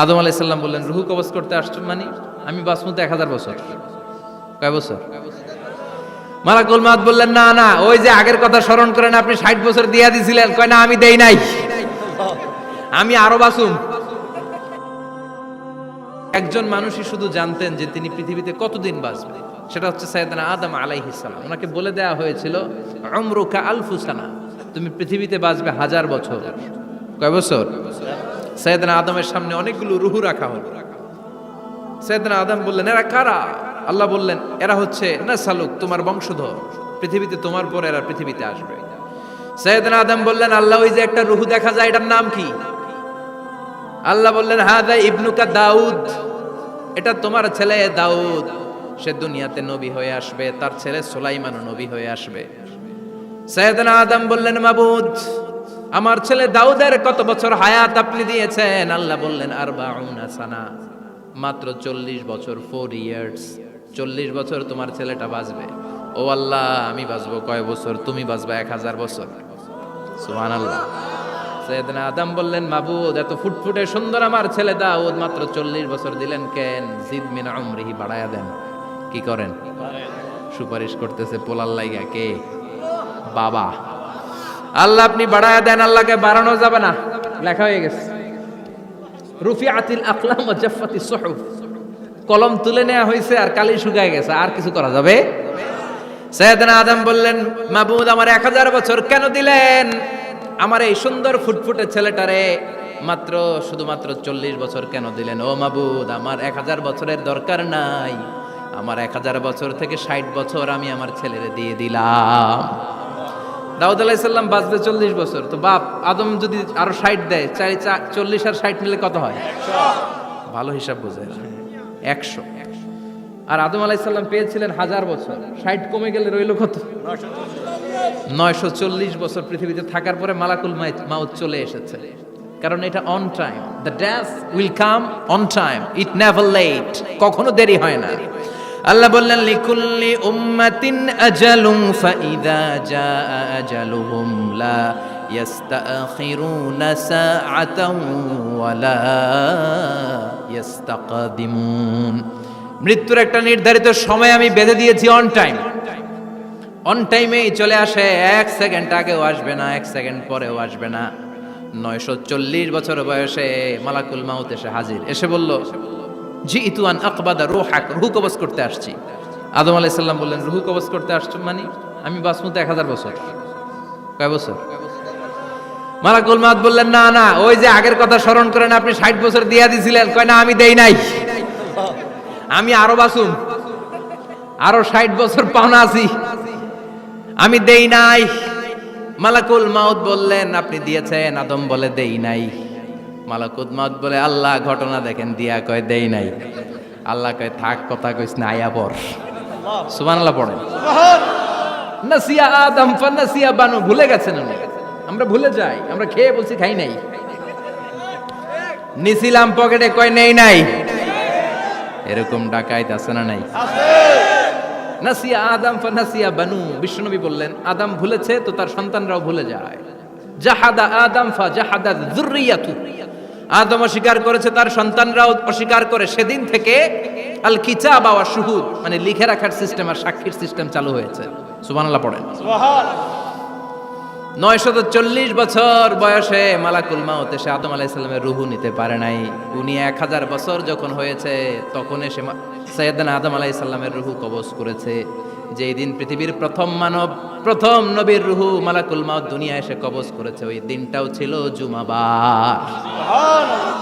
আদম আলাইহিস সালাম বললেন, রুহু কবজ করতে আসছো মানে? আমি বাঁচবো তো 1000 বছর। কয় বছর? মালাকুল মাউত বললেন, না না, ওই যে আগের কথা স্মরণ করেন, আপনি 60 বছর দিয়া দিছিলেন। কয় না, আমি দেই নাই, আমি আরো বাঁচুম। একজন মানুষই শুধু জানতেন যে তিনি পৃথিবীতে কতদিন বাঁচবেন, সেটা হচ্ছে সাইয়েদনা আদম আলাইহিস সালাম। ওনাকে বলে দেওয়া হয়েছিল, উমরুকা আলফু সানা, তুমি পৃথিবীতে বাঁচবে 1000 বছর। কয় বছর? সাইয়েদনা আদমের সামনে অনেকগুলো রুহু রাখা হলো। সাইয়েদনা আদম বললেন, এরা কারা? আল্লাহ বললেন, এরা হচ্ছে নাসালুক, তোমার বংশধর, পৃথিবীতে তোমার পর এরা পৃথিবীতে আসবে। সাইয়েদনা আদম বললেন, আল্লাহ, ওই যে একটা রুহু দেখা যায়, এটার নাম কি? আল্লাহ বললেন, হাদা ইবনুকা দাউদ, এটা তোমার ছেলে দাউদ, সে দুনিয়াতে নবী হয়ে আসবে, তার ছেলে সুলাইমানও নবী হয়ে আসবে। সাইয়েদনা আদম বললেন, মাবুদ, আমার ছেলে দাউদের কত বছর হায়াত আপনি দিয়েছেন? আল্লাহ বললেন, 40 সানা, মাত্র 40 বছর, 4 ইয়ার্স, 40 বছর তোমার ছেলেটা বাঁচবে। ও আল্লাহ, আমি বাঁচবো কয় বছর? তুমি বাঁচবা 1000 বছর। সুবহানাল্লাহ। সাইয়েদনা আদম বললেন, মাবুদ, এত ফুটফুটে সুন্দর আমার ছেলে দাউদ, মাত্র 40 বছর দিলেন কেন? জিদ মিন উমরিহি, বাড়ায়া দেন। কি করেন? সুপারিশ করতেছে পোলার লাইগা। কে? বাবা। আল্লাহ, আপনি বাড়ায়া দেন। আল্লাহকে বাড়ানো যাবে না, লেখা হয়ে গেছে। রুফিআতিল আকলাম ওয়া জাফফাতিস সুহুফ, কলম তুলে নেওয়া হয়েছে আর কালি শুকায় গেছে, আর কিছু করা যাবে? সাইয়েদনা আদম বললেন, মাবুদ, আমার 1000 বছর কেন দিলেন? আমার এই সুন্দর ফুটফুটে ছেলেটারে মাত্র শুধুমাত্র 40 বছর কেন দিলেন? ও মাবুদ, আমার 1000 বছরের দরকার নাই, আমার 1000 বছর থেকে 60 বছর আমি আমার ছেলেরে দিয়ে দিলাম। দাউদ আলাইহিস সালাম বাঁচবে 40 বছর, তো বাপ আদম যদি আরো 60 দেয়, 40 আর 60 মিলে কত হয়? 100। ভালো হিসাব বোঝেন, 100। আর আদম আলাইহিস সালাম পেয়েছিলেন 1000 বছর, 60 কমে গেলে রইল কত? 940 বছর পৃথিবীতে থাকার পরে মালাকুল মাউত চলে এসেছে। কারণ এটা on time, the death will come on time, it never late, কখনো দেরি হয় না। আল্লাহ বললেন, লিকুল্লি উম্মাতিন আজালুন ফাইদা জাআ আজালুহুম লা ইস্তাখিরুনা সাআতান ওয়ালা ইস্তাকদিমুন। মৃত্যুর একটা নির্ধারিত সময় আমি বেঁধে দিয়েছি, অন টাইম। অন টাইমেই চলে আসে, 1 সেকেন্ড আগেও আসবে না, 1 সেকেন্ড পরেও আসবে না। 940 বছর বয়সে মালাকুল মাউত এসে হাজির, এসে বলল, জিইতু আন আকবাদা রূহাক, রূহ কবজ করতে আসছি। আদম আলাইহিস সালাম বললেন, রূহ কবজ করতে আসছো মানে? আমি বাঁচবো তো 1000 বছর। কয় বছর? মালাকুল মাউত বললেন, না না, ওই যে আগের কথা স্মরণ করেন, আপনি 60 বছর দিয়া দিছিলেন। কয় না, আমি দেই নাই, আমি আরো বাঁচুম, আরো 60 বছর পাওনা আছি, আমি দেই নাই। মালাকুল মাউত বললেন, আপনি দিয়েছেন? আদম বলে, দেই নাই। মালাকুল মাউত বলে, আল্লাহ, ঘটনা দেখেন। দিয়া কয়, দেই নাই। আল্লাহ কয়, থাক, কথা কইস না, আয়া পড়। সুবহানাল্লাহ পড়েন। নাসিয়া আদম ফানাসিয়া বানু, ভুলে গেছেন উনি। আমরা ভুলে যাই, আমরা খেয়ে বলছি খাই নাই, নিছিলাম পকেটে, কয় নেই নাই। এরকম ডাকাইত আছে না নাই? নাসিয়া আদম ফানাসিয়া বানু, বিশ্বনবী বললেন, আদম ভুলেছে তো তার সন্তানরাও ভুলে যায়। জাহাদা আদম ফাজাহাদা যুররিয়াতু, আদম অস্বীকার করেছে, তার সন্তানরাও অস্বীকার করে। সেদিন থেকে আল কিতাব ওয়া শুহুদ, মানে লিখে রাখার সিস্টেম আর সাক্ষীর সিস্টেম চালু হয়েছে। সুবহানাল্লাহ পড়েন। সুবহানাল্লাহ। 940 বছর বয়সে মালাকুল মাউত এসে আদম আলাইহিস সালামের রূহ নিতে পারে নাই। উনি 1000 বছর যখন হয়েছে তখন এসে সাইয়েদনা আদম আলাইহিস সালামের রূহ কবজ করেছে। যেই দিন পৃথিবীর প্রথম মানব, প্রথম নবীর রূহ মালাকুল মাউত দুনিয়া এসে কবজ করেছে, ওই দিনটাও ছিল জুমাবার। সুবহানাল্লাহ।